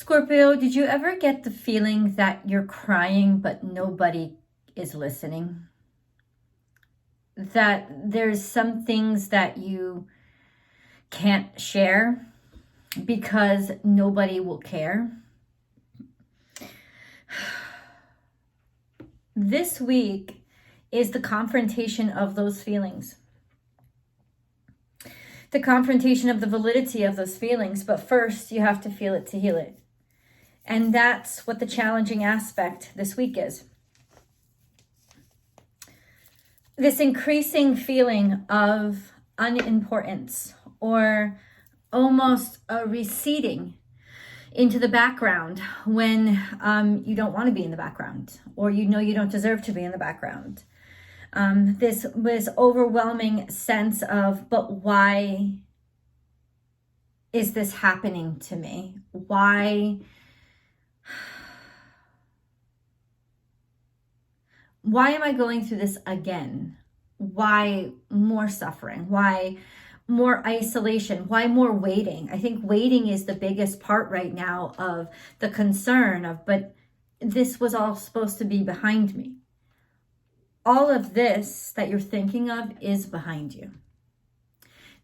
Scorpio, did you ever get the feeling that you're crying but nobody is listening? That there's some things that you can't share because nobody will care? This week is the confrontation of those feelings. The confrontation of the validity of those feelings, but first you have to feel it to heal it. And that's what the challenging aspect this week is. This increasing feeling of unimportance or almost a receding into the background when you don't want to be in the background, or you know you don't deserve to be in the background. This overwhelming sense of, but why is this happening to me? Why am I going through this again? Why more suffering? Why more isolation? Why more waiting? I think waiting is the biggest part right now of the concern of, but this was all supposed to be behind me. All of this that you're thinking of is behind you.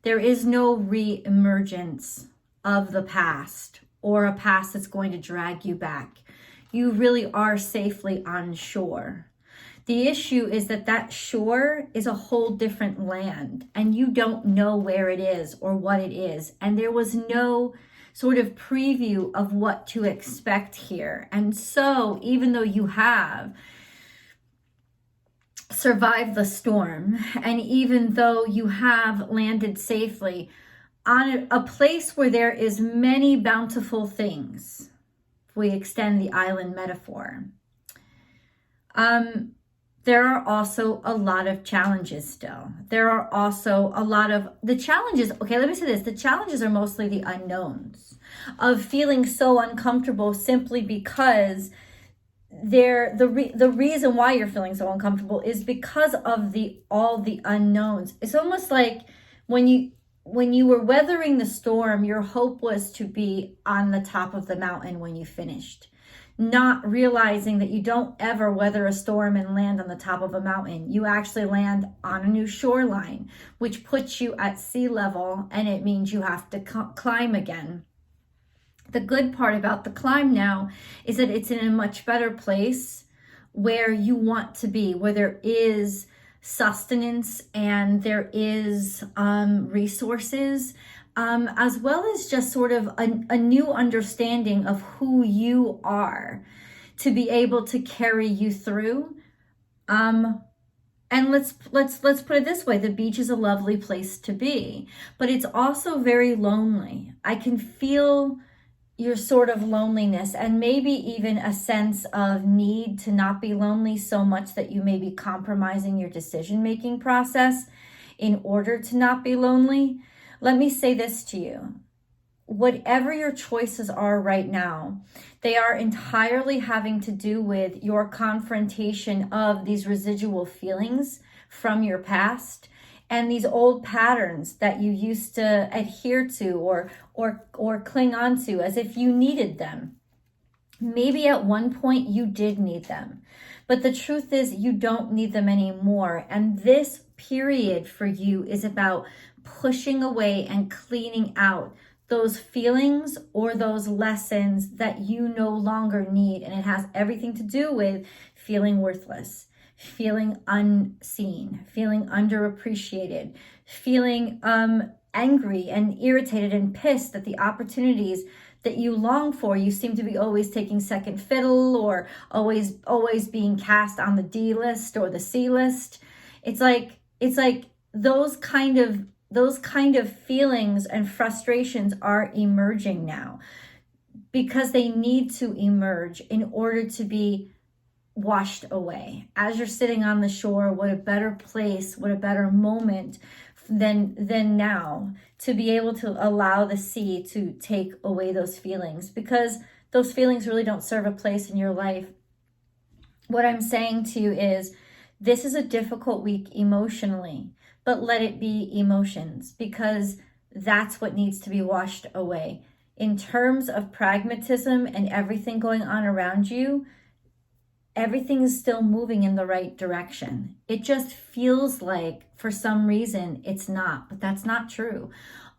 There is no re-emergence of the past or a past that's going to drag you back. You really are safely on shore. The issue is that shore is a whole different land and you don't know where it is or what it is. And there was no sort of preview of what to expect here. And so even though you have survived the storm, and even though you have landed safely on a place where there is many bountiful things, if we extend the island metaphor, there are also a lot of challenges still. There are also a lot of the challenges. Okay, let me say this. The challenges are mostly the unknowns of feeling so uncomfortable simply because the reason why you're feeling so uncomfortable is because of all the unknowns. It's almost like when you were weathering the storm, your hope was to be on the top of the mountain when you finished, not realizing that you don't ever weather a storm and land on the top of a mountain. You actually land on a new shoreline, which puts you at sea level, and it means you have to climb again. The good part about the climb now is that it's in a much better place where you want to be, where there is sustenance and there is resources, as well as just sort of a new understanding of who you are to be able to carry you through. And let's put it this way: the beach is a lovely place to be, but it's also very lonely. I can feel your sort of loneliness, and maybe even a sense of need to not be lonely so much that you may be compromising your decision-making process in order to not be lonely. Let me say this to you. Whatever your choices are right now, they are entirely having to do with your confrontation of these residual feelings from your past and these old patterns that you used to adhere to or cling on to as if you needed them. Maybe at one point you did need them, but the truth is you don't need them anymore. And this period for you is about pushing away and cleaning out those feelings or those lessons that you no longer need. And it has everything to do with feeling worthless, feeling unseen, feeling underappreciated, feeling angry and irritated and pissed at the opportunities that you long for. You seem to be always taking second fiddle or always being cast on the D list or the C list. It's like those kind of feelings and frustrations are emerging now because they need to emerge in order to be washed away. As you're sitting on the shore, what a better place, what a better moment than now to be able to allow the sea to take away those feelings, because those feelings really don't serve a place in your life. What I'm saying to you is this is a difficult week emotionally, but let it be emotions, because that's what needs to be washed away. in terms of pragmatism and everything going on around you, everything is still moving in the right direction. It just feels like for some reason it's not, but that's not true.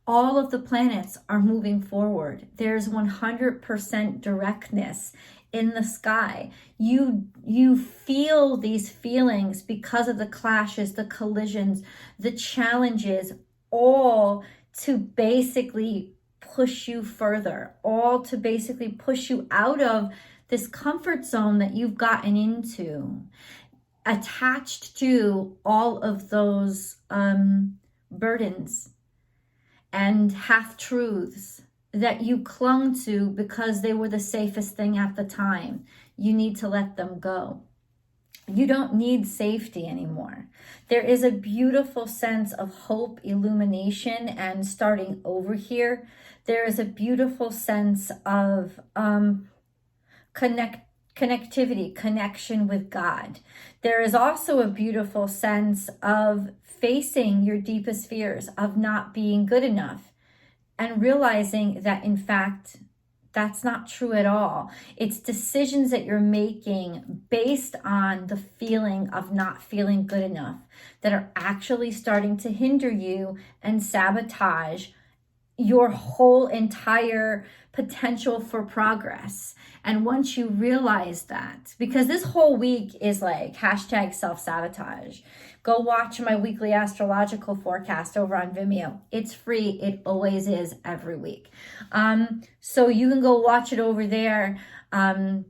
All of the planets are moving forward. There's 100% directness in the sky. You feel these feelings because of the clashes, the collisions, the challenges, all to basically push you further, all to basically push you out of this comfort zone that you've gotten into, attached to all of those burdens and half-truths that you clung to because they were the safest thing at the time. You need to let them go. You don't need safety anymore. There is a beautiful sense of hope, illumination, and starting over here. There is a beautiful sense of connectivity, connection with God. There is also a beautiful sense of facing your deepest fears of not being good enough and realizing that, in fact, that's not true at all. It's decisions that you're making based on the feeling of not feeling good enough that are actually starting to hinder you and sabotage your whole entire potential for progress. And once you realize that, because this whole week is like hashtag self-sabotage, go watch my weekly astrological forecast over on Vimeo. It's free. It always is every week. So you can go watch it over there. And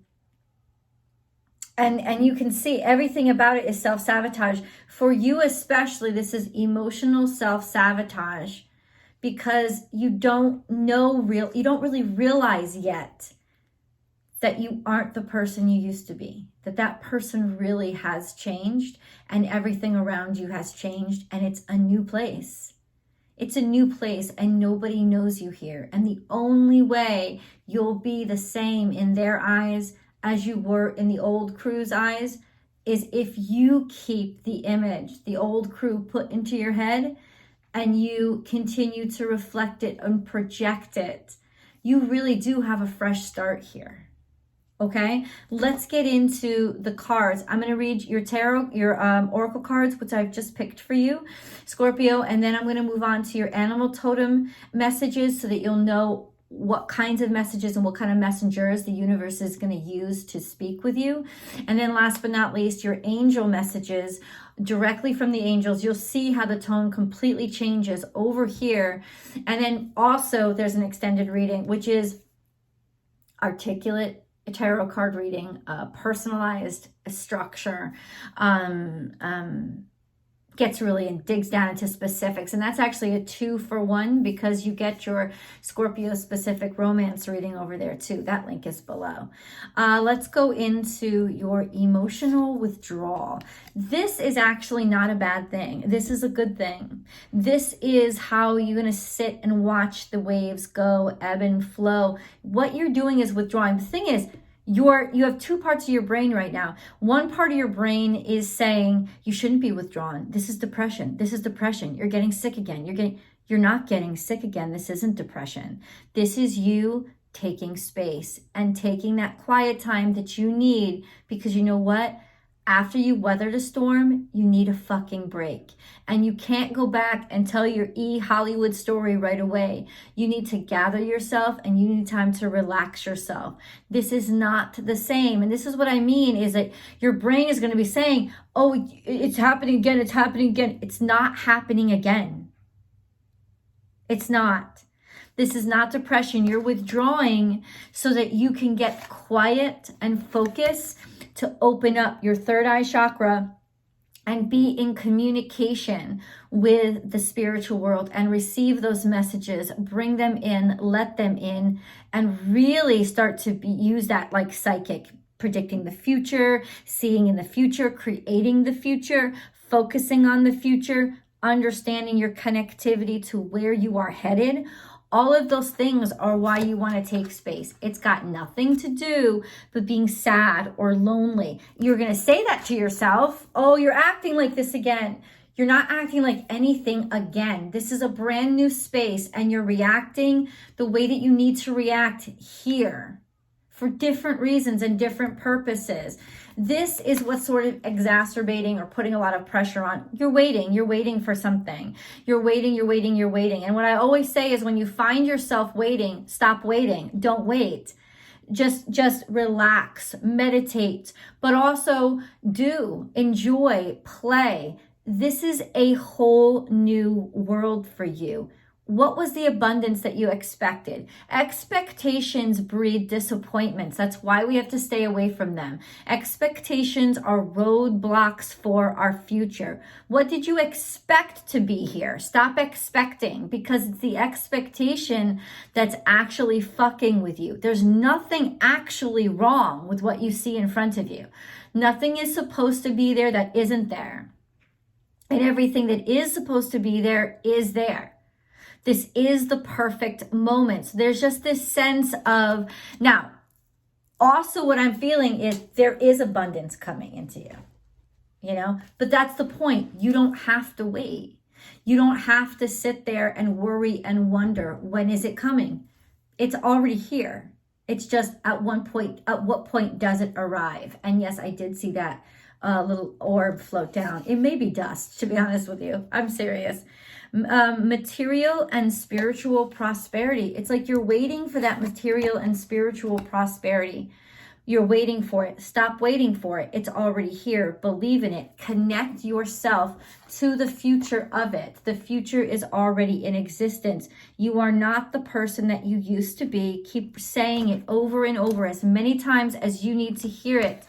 you can see everything about it is self-sabotage. For you especially, this is emotional self-sabotage because you don't really realize yet that you aren't the person you used to be, that person really has changed and everything around you has changed and it's a new place. It's a new place and nobody knows you here. And the only way you'll be the same in their eyes as you were in the old crew's eyes is if you keep the image the old crew put into your head and you continue to reflect it and project it. You really do have a fresh start here. Okay, let's get into the cards. I'm going to read your tarot, your oracle cards, which I've just picked for you, Scorpio, and then I'm going to move on to your animal totem messages so that you'll know what kinds of messages and what kind of messengers the universe is going to use to speak with you. And then last but not least, your angel messages directly from the angels. You'll see how the tone completely changes over here. And then also there's an extended reading, which is articulate tarot card reading, personalized structure, gets really and digs down into specifics. And that's actually a 2-for-1 because you get your Scorpio specific romance reading over there too. That link is below. Let's go into your emotional withdrawal. This is actually not a bad thing. This is a good thing. This is how you're going to sit and watch the waves go, ebb and flow. What you're doing is withdrawing. The thing is, you have two parts of your brain right now. One part of your brain is saying you shouldn't be withdrawn. This is depression. This is depression. You're getting sick again. You're not getting sick again. This isn't depression. This is you taking space and taking that quiet time that you need, because you know what? After you weathered a storm, you need a fucking break. And you can't go back and tell your Hollywood story right away. You need to gather yourself and you need time to relax yourself. This is not the same. And this is what I mean is that your brain is going to be saying, oh, it's happening again. It's happening again. It's not happening again. It's not. This is not depression. You're withdrawing so that you can get quiet and focus to open up your third eye chakra and be in communication with the spiritual world and receive those messages, bring them in, let them in, and really start to use that like psychic, predicting the future, seeing in the future, creating the future, focusing on the future, understanding your connectivity to where you are headed. All of those things are why you want to take space. It's got nothing to do with being sad or lonely. You're going to say that to yourself. Oh, you're acting like this again. You're not acting like anything again. This is a brand new space, and you're reacting the way that you need to react here for different reasons and different purposes. This is what's sort of exacerbating or putting a lot of pressure on. You're waiting for something. You're waiting. And what I always say is, when you find yourself waiting, stop waiting. Don't wait. Just relax, meditate, but also enjoy, play. This is a whole new world for you. What was the abundance that you expected? Expectations breed disappointments. That's why we have to stay away from them. Expectations are roadblocks for our future. What did you expect to be here? Stop expecting, because it's the expectation that's actually fucking with you. There's nothing actually wrong with what you see in front of you. Nothing is supposed to be there that isn't there. And everything that is supposed to be there is there. This is the perfect moment. So there's just this sense of, now, also what I'm feeling is there is abundance coming into you, but that's the point. You don't have to wait. You don't have to sit there and worry and wonder, when is it coming? It's already here. It's just at what point does it arrive? And yes, I did see that little orb float down. It may be dust, to be honest with you. I'm serious. Material and spiritual prosperity. It's like you're waiting for that material and spiritual prosperity. You're waiting for it. Stop waiting for it. It's already here. Believe in it. Connect yourself to the future of it. The future is already in existence. You are not the person that you used to be. Keep saying it over and over as many times as you need to hear it.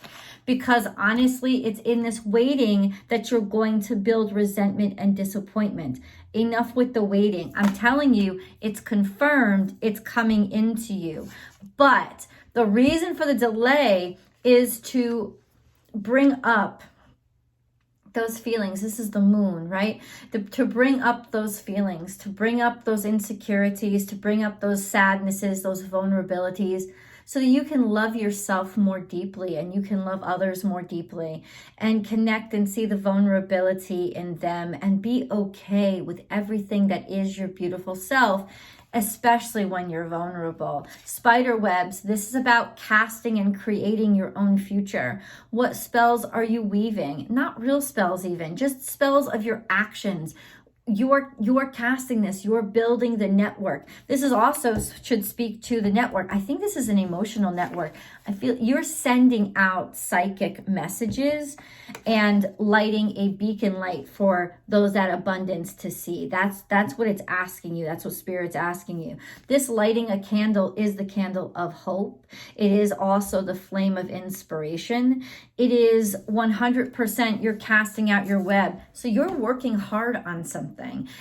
Because honestly, it's in this waiting that you're going to build resentment and disappointment. Enough with the waiting. I'm telling you, it's confirmed, it's coming into you. But the reason for the delay is to bring up those feelings. This is the moon, right? To bring up those feelings, to bring up those insecurities, to bring up those sadnesses, those vulnerabilities, so that you can love yourself more deeply and you can love others more deeply and connect and see the vulnerability in them and be okay with everything that is your beautiful self, especially when you're vulnerable. Spider webs, this is about casting and creating your own future. What spells are you weaving? Not real spells even, just spells of your actions. You're casting this, you're building the network. This is also should speak to the network. I think this is an emotional network. I feel you're sending out psychic messages and lighting a beacon light for those that abundance to see. That's what it's asking you. That's what Spirit's asking you. This lighting a candle is the candle of hope. It is also the flame of inspiration. It is 100% you're casting out your web. So you're working hard on something.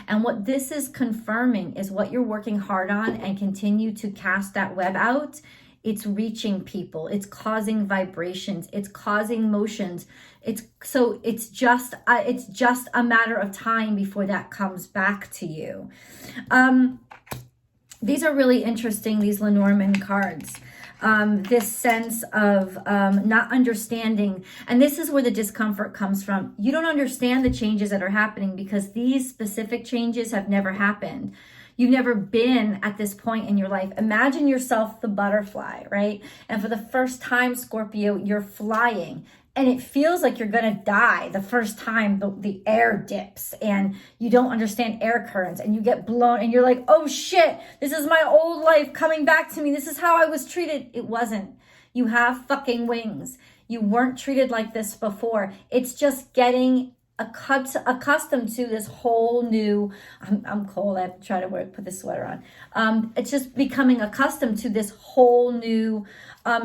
And what this is confirming is what you're working hard on and continue to cast that web out. It's reaching people. It's causing vibrations. It's causing motions. It's just a matter of time before that comes back to you. These are really interesting, these Lenormand cards. This sense of not understanding. And this is where the discomfort comes from. You don't understand the changes that are happening because these specific changes have never happened. You've never been at this point in your life. Imagine yourself the butterfly, right? And for the first time, Scorpio, you're flying. And it feels like you're going to die the first time the air dips and you don't understand air currents and you get blown and you're like, oh shit, this is my old life coming back to me. This is how I was treated. It wasn't. You have fucking wings. You weren't treated like this before. It's just getting accustomed to this whole new, I'm cold, I have to try to put this sweater on. It's just becoming accustomed to this whole new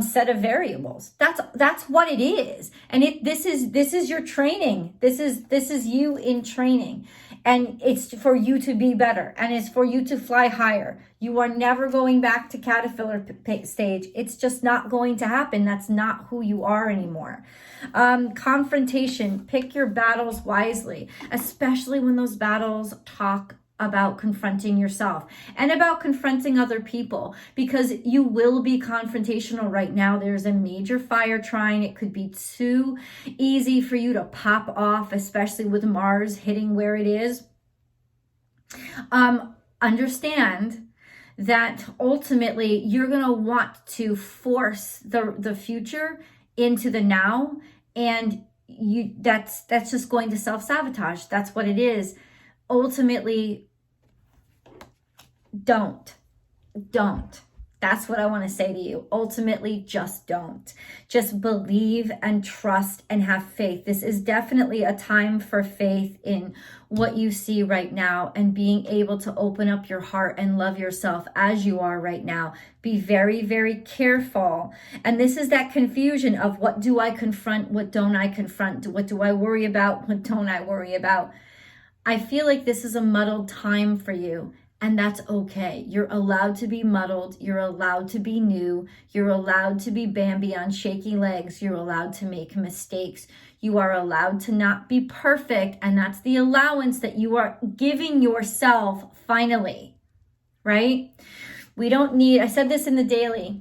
set of variables. That's what it is. And this is your training. This is you in training. And it's for you to be better. And it's for you to fly higher. You are never going back to caterpillar stage. It's just not going to happen. That's not who you are anymore. Confrontation. Pick your battles wisely, especially when those battles talk about confronting yourself and about confronting other people, because you will be confrontational right now. There's a major fire trine. It could be too easy for you to pop off, especially with Mars hitting where it is. Understand that ultimately you're going to want to force the future into the now, and that's just going to self-sabotage. That's what it is. Ultimately, don't. That's what I want to say to you. Ultimately, just don't. Just believe and trust and have faith. This is definitely a time for faith in what you see right now, and being able to open up your heart and love yourself as you are right now. Be very, very careful. And this is that confusion of, what do I confront? What don't I confront? What do I worry about? What don't I worry about? I feel like this is a muddled time for you. And that's okay. You're allowed to be muddled. You're allowed to be new. You're allowed to be Bambi on shaky legs. You're allowed to make mistakes. You are allowed to not be perfect. And that's the allowance that you are giving yourself finally, right? We don't need, I said this in the daily,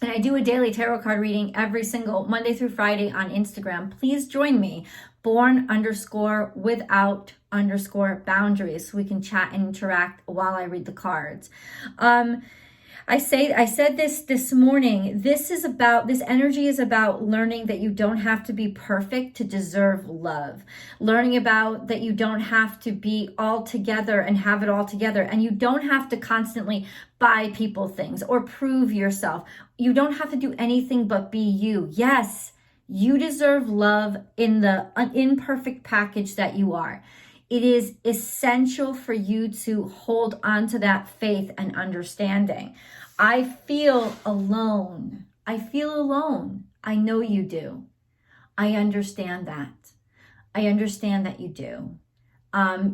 and I do a daily tarot card reading every single Monday through Friday on Instagram. Please join me, born_without_boundaries, so we can chat and interact while I read the cards. I said this morning, this energy is about learning that you don't have to be perfect to deserve love. Learning about that you don't have to be all together and have it all together. And you don't have to constantly buy people things or prove yourself. You don't have to do anything but be you. Yes, you deserve love in the imperfect package that you are. It is essential for you to hold on to that faith and understanding. I feel alone. I know you do. I understand that. I understand that you do.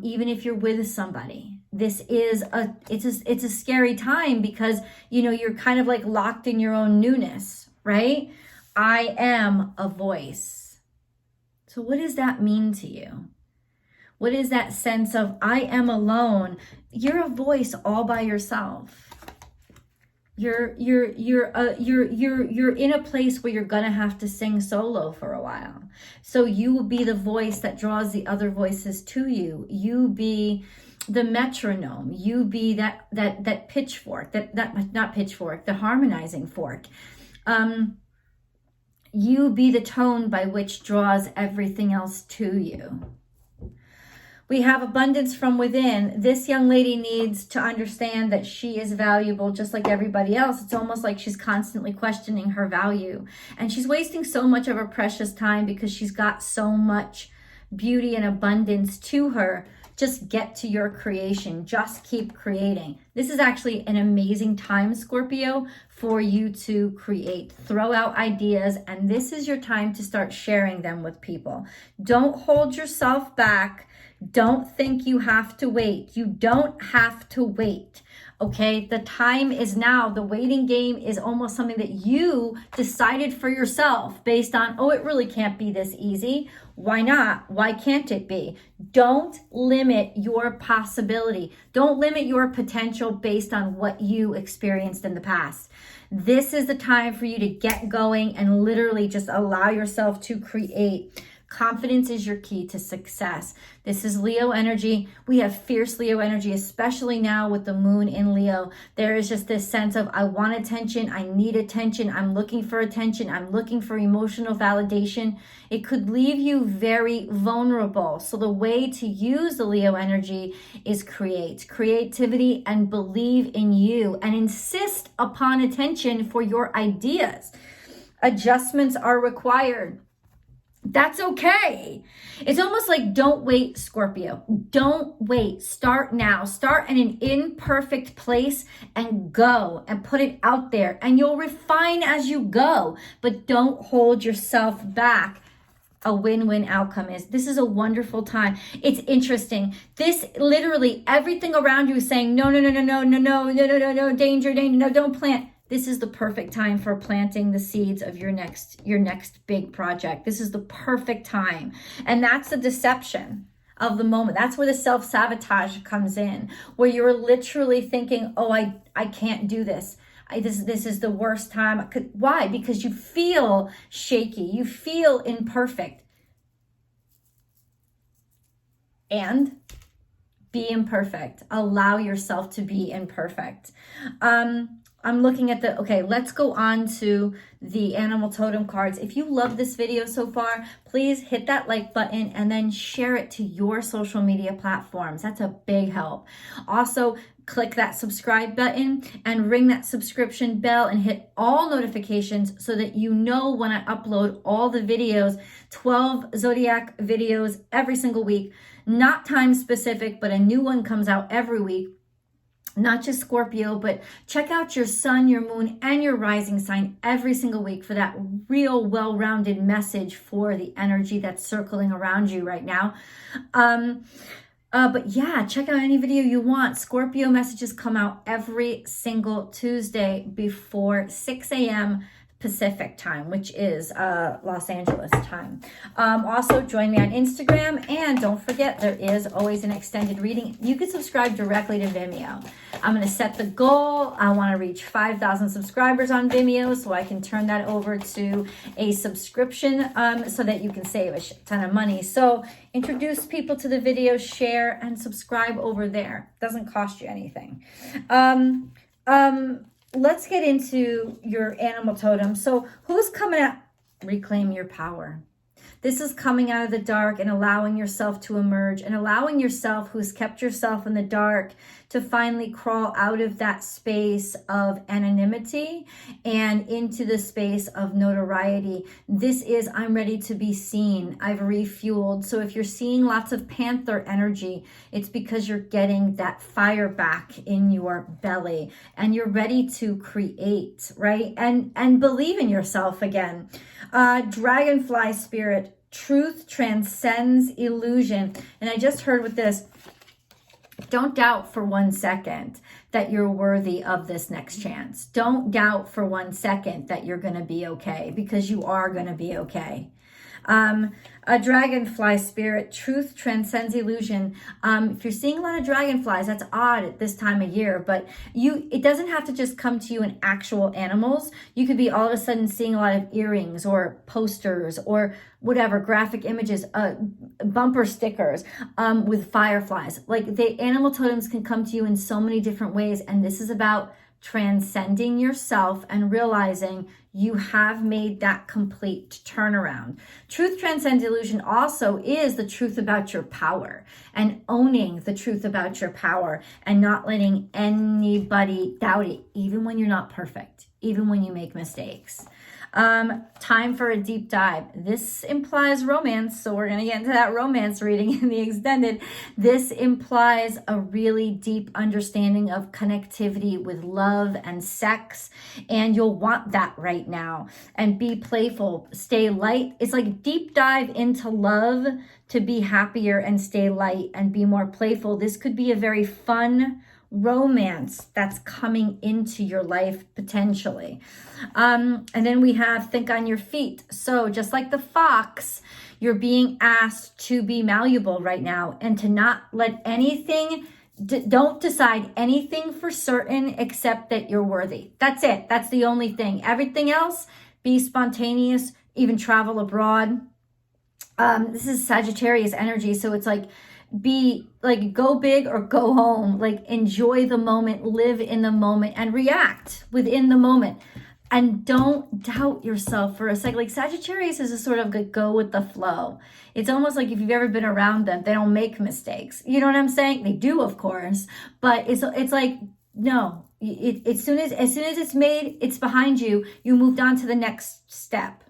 Even if you're with somebody, it's a scary time, because, you're kind of like locked in your own newness, right? I am a voice. So what does that mean to you? What is that sense of, I am alone? You're a voice all by yourself. You're in a place where you're gonna have to sing solo for a while. So you will be the voice that draws the other voices to you. You be the metronome. You be that pitchfork, the harmonizing fork. You be the tone by which draws everything else to you. We have abundance from within. This young lady needs to understand that she is valuable just like everybody else. It's almost like she's constantly questioning her value. And she's wasting so much of her precious time because she's got so much beauty and abundance to her. Just get to your creation. Just keep creating. This is actually an amazing time, Scorpio, for you to create. Throw out ideas, and this is your time to start sharing them with people. Don't hold yourself back. Don't think you have to wait. You don't have to wait. Okay, the time is now. The waiting game is almost something that you decided for yourself based on, oh, it really can't be this easy. Why not? Why can't it be? Don't limit your possibility. Don't limit your potential based on what you experienced in the past. This is the time for you to get going and literally just allow yourself to create. Confidence is your key to success. This is Leo energy. We have fierce Leo energy, especially now with the moon in Leo. There is just this sense of, I want attention. I need attention. I'm looking for attention. I'm looking for emotional validation. It could leave you very vulnerable. So the way to use the Leo energy is creativity and believe in you, and insist upon attention for your ideas. Adjustments are required. That's okay. It's almost like, don't wait, Scorpio. Don't wait. Start now. Start in an imperfect place and go and put it out there, and you'll refine as you go, but don't hold yourself back. A win-win outcome is, this is a wonderful time. It's interesting. This literally everything around you is saying, no, danger, no, don't plant. This is the perfect time for planting the seeds of your next big project. This is the perfect time. And that's a deception. of the moment. That's where the self-sabotage comes in, where you're literally thinking, oh, I can't do this. This is the worst time. Why? Because you feel shaky. You feel imperfect. And be imperfect. Allow yourself to be imperfect. I'm looking at okay, let's go on to the animal totem cards. If you love this video so far, please hit that like button and then share it to your social media platforms. That's a big help. Also, click that subscribe button and ring that subscription bell and hit all notifications so that you know when I upload all the videos, 12 zodiac videos every single week. Not time specific, but a new one comes out every week. Not just Scorpio, but check out your sun, your moon, and your rising sign every single week for that real well-rounded message for the energy that's circling around you right now. But yeah, check out any video you want. Scorpio messages come out every single Tuesday before 6 a.m. Pacific time, which is Los Angeles time. Also, join me on Instagram, and don't forget, there is always an extended reading. You can subscribe directly to Vimeo. I'm going to set the goal. I want to reach 5,000 subscribers on Vimeo so I can turn that over to a subscription so that you can save a ton of money. So introduce people to the video, share, and subscribe over there. Doesn't cost you anything. Let's get into your animal totem. So who's coming out? Reclaim your power. This is coming out of the dark and allowing yourself to emerge, and allowing yourself, who's kept yourself in the dark, to finally crawl out of that space of anonymity and into the space of notoriety. This is, I'm ready to be seen. I've refueled. So if you're seeing lots of Panther energy, it's because you're getting that fire back in your belly and you're ready to create, right? And believe in yourself again. Dragonfly spirit, truth transcends illusion. And I just heard with this, don't doubt for 1 second that you're worthy of this next chance. Don't doubt for 1 second that you're going to be okay, because you are going to be okay. A dragonfly spirit, truth transcends illusion. If you're seeing a lot of dragonflies, that's odd at this time of year, but it doesn't have to just come to you in actual animals. You could be all of a sudden seeing a lot of earrings or posters or whatever, graphic images, bumper stickers with fireflies. Like, the animal totems can come to you in so many different ways, and this is about transcending yourself and realizing you have made that complete turnaround. Truth transcends illusion also is the truth about your power, and owning the truth about your power and not letting anybody doubt it, even when you're not perfect, even when you make mistakes. Time for a deep dive. This implies romance, so we're going to get into that romance reading in the extended. This implies a really deep understanding of connectivity with love and sex, and you'll want that right now. And be playful, stay light. It's like deep dive into love to be happier and stay light and be more playful. This could be a very fun romance that's coming into your life potentially. And then we have think on your feet. So just like the fox, you're being asked to be malleable right now and to not let anything, don't decide anything for certain except that you're worthy. That's it. That's the only thing. Everything else, be spontaneous, even travel abroad. This is Sagittarius energy. So it's like, be like, go big or go home. Like, enjoy the moment, live in the moment, and react within the moment. And don't doubt yourself for a second. Like, Sagittarius is a sort of like go with the flow. It's almost like if you've ever been around them, they don't make mistakes. You know what I'm saying? They do, of course, but it's like, no, as soon as it's made, it's behind you, you moved on to the next step.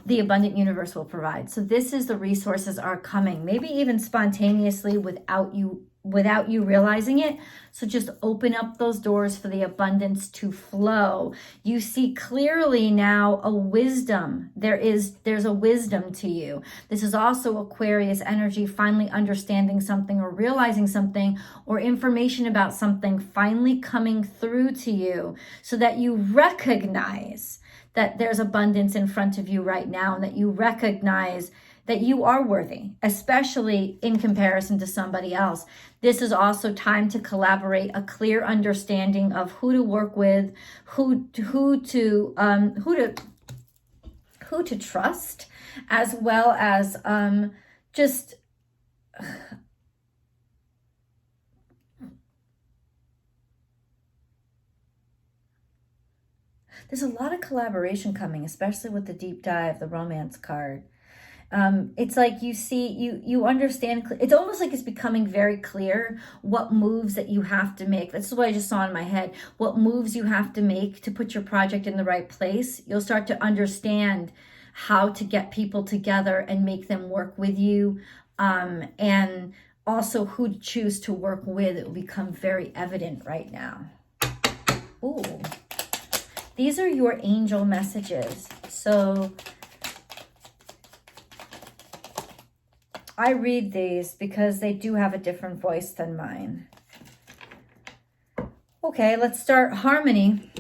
The abundant universe will provide. So this is the resources are coming, maybe even spontaneously without you realizing it. So just open up those doors for the abundance to flow. You see clearly now a wisdom. There's a wisdom to you. This is also Aquarius energy, finally understanding something or realizing something, or information about something finally coming through to you so that you recognize that there's abundance in front of you right now, and that you recognize that you are worthy, especially in comparison to somebody else. This is also time to collaborate, a clear understanding of who to work with, who to trust, as well as just there's a lot of collaboration coming, especially with the deep dive, the romance card. It's like you see, you understand, it's almost like it's becoming very clear what moves that you have to make. This is what I just saw in my head. What moves you have to make to put your project in the right place. You'll start to understand how to get people together and make them work with you. And also who to choose to work with. It will become very evident right now. Ooh. These are your angel messages. So I read these because they do have a different voice than mine. Okay, let's start harmony.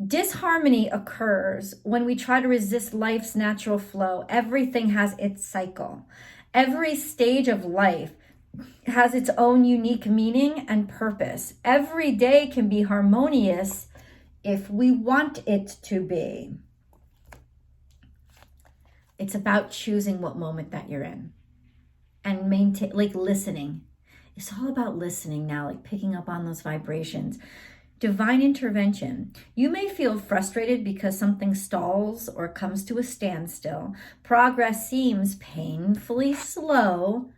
Disharmony occurs when we try to resist life's natural flow. Everything has its cycle. Every stage of life has its own unique meaning and purpose. Every day can be harmonious if we want it to be. It's about choosing what moment that you're in and maintain, like listening. It's all about listening now, like picking up on those vibrations. Divine intervention. You may feel frustrated because something stalls or comes to a standstill. Progress seems painfully slow.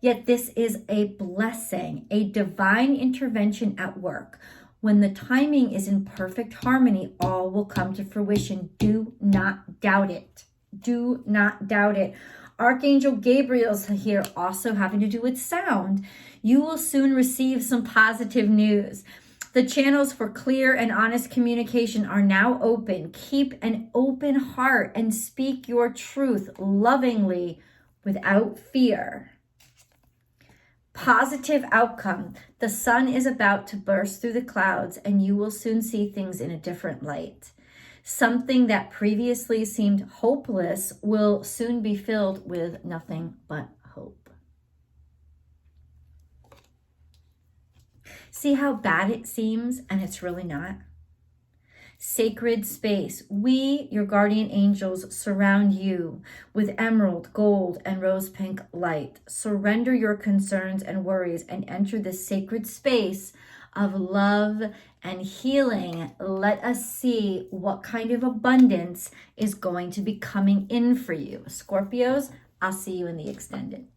Yet this is a blessing, a divine intervention at work. When the timing is in perfect harmony, all will come to fruition. Do not doubt it. Do not doubt it. Archangel Gabriel's here, also having to do with sound. You will soon receive some positive news. The channels for clear and honest communication are now open. Keep an open heart and speak your truth lovingly without fear. Positive outcome. The sun is about to burst through the clouds and you will soon see things in a different light. Something that previously seemed hopeless will soon be filled with nothing but hope. See how bad it seems and it's really not? Sacred space. We, your guardian angels, surround you with emerald, gold, and rose pink light. Surrender your concerns and worries and enter this sacred space of love and healing. Let us see what kind of abundance is going to be coming in for you. Scorpios, I'll see you in the extended.